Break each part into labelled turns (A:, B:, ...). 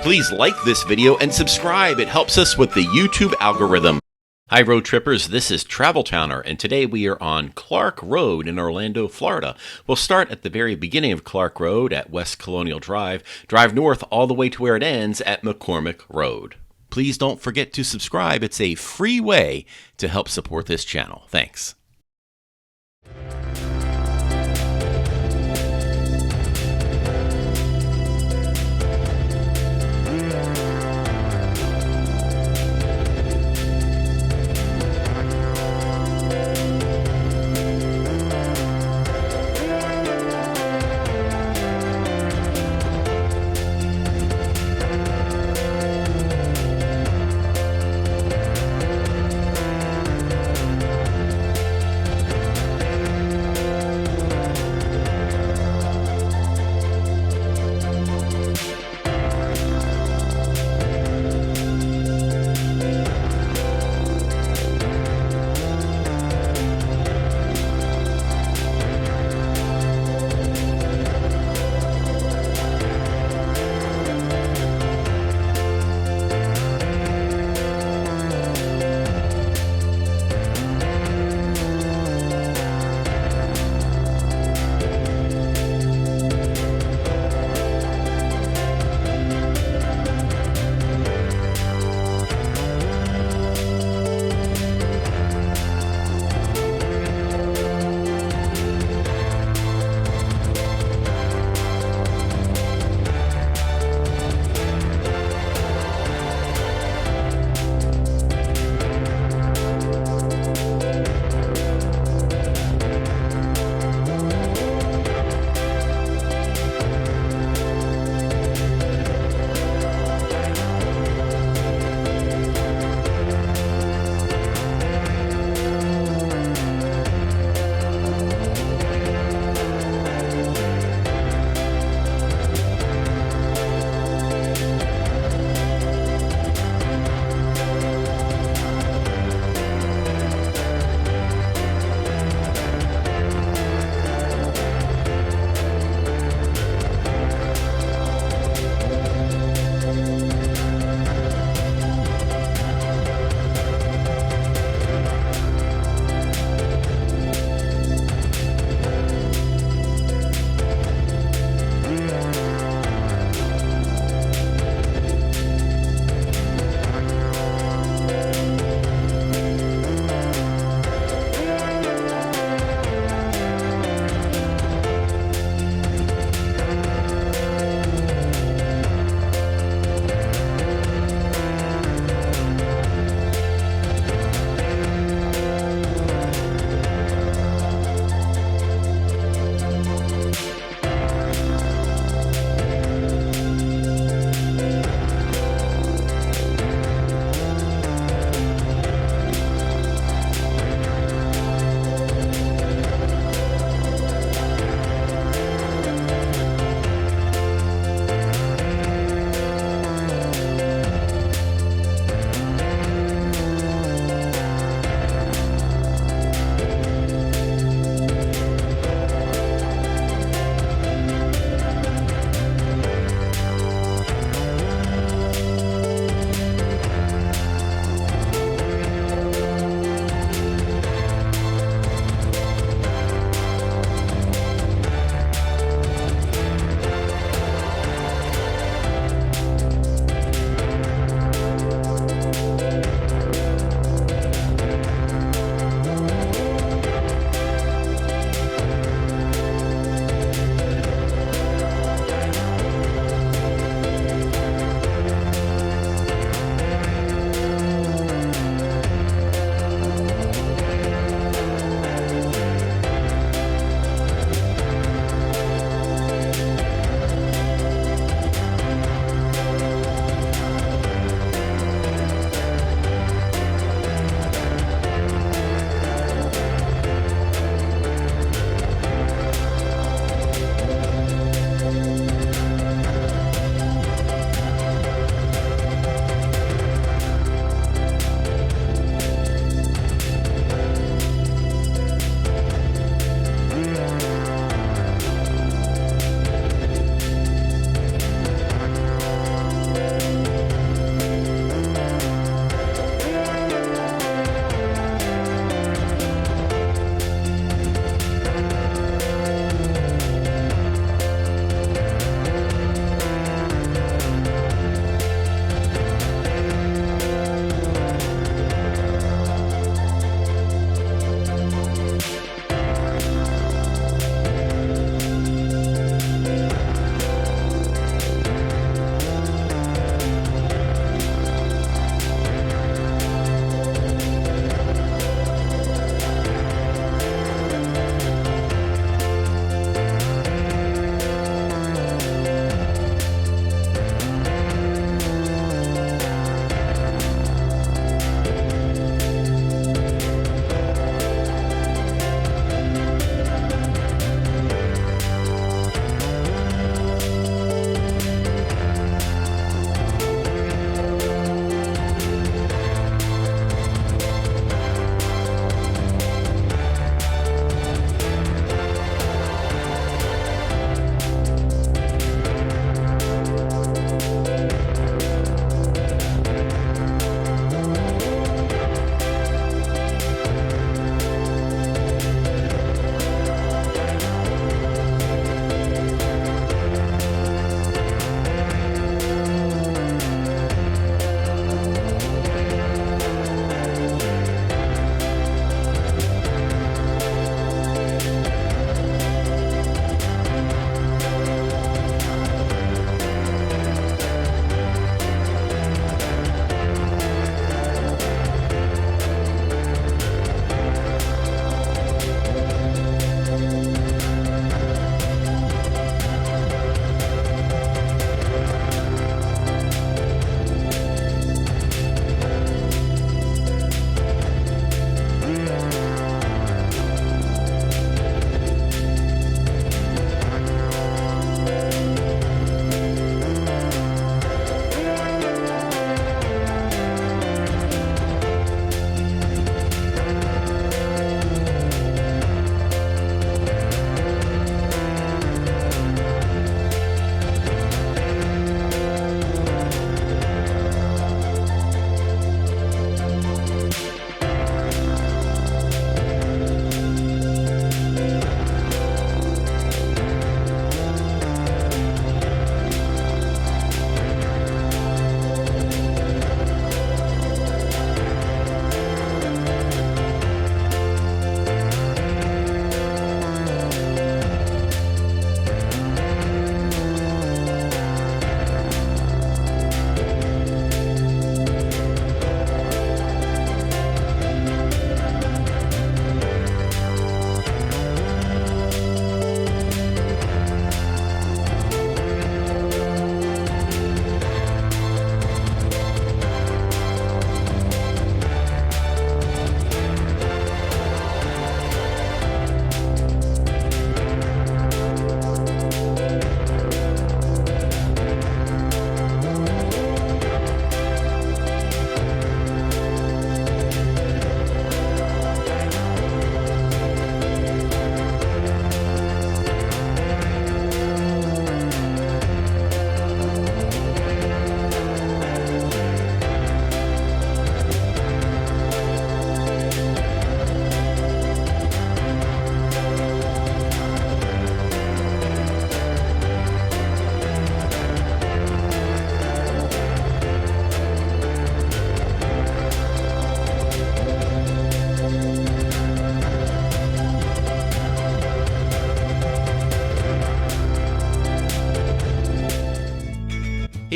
A: Please like this video and subscribe. It helps us with the YouTube algorithm. Hi road trippers, this is Travel Towner, and today we are on Clarke Road in Orlando, Florida. We'll start at the very beginning of Clarke Road at West Colonial Drive, drive north all the way to where it ends at McCormick Road. Please don't forget to subscribe. It's a free way to help support this channel. Thanks.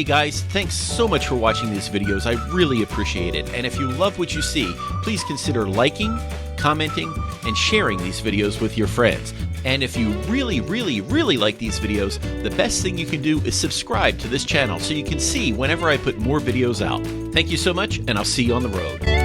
A: Hey guys, thanks so much for watching these videos. I really appreciate it. And if you love what you see, please consider liking, commenting, and sharing these videos with your friends. And if you really like these videos, the best thing you can do is subscribe to this channel so you can see whenever I put more videos out. Thank you so much, and I'll see you on the road.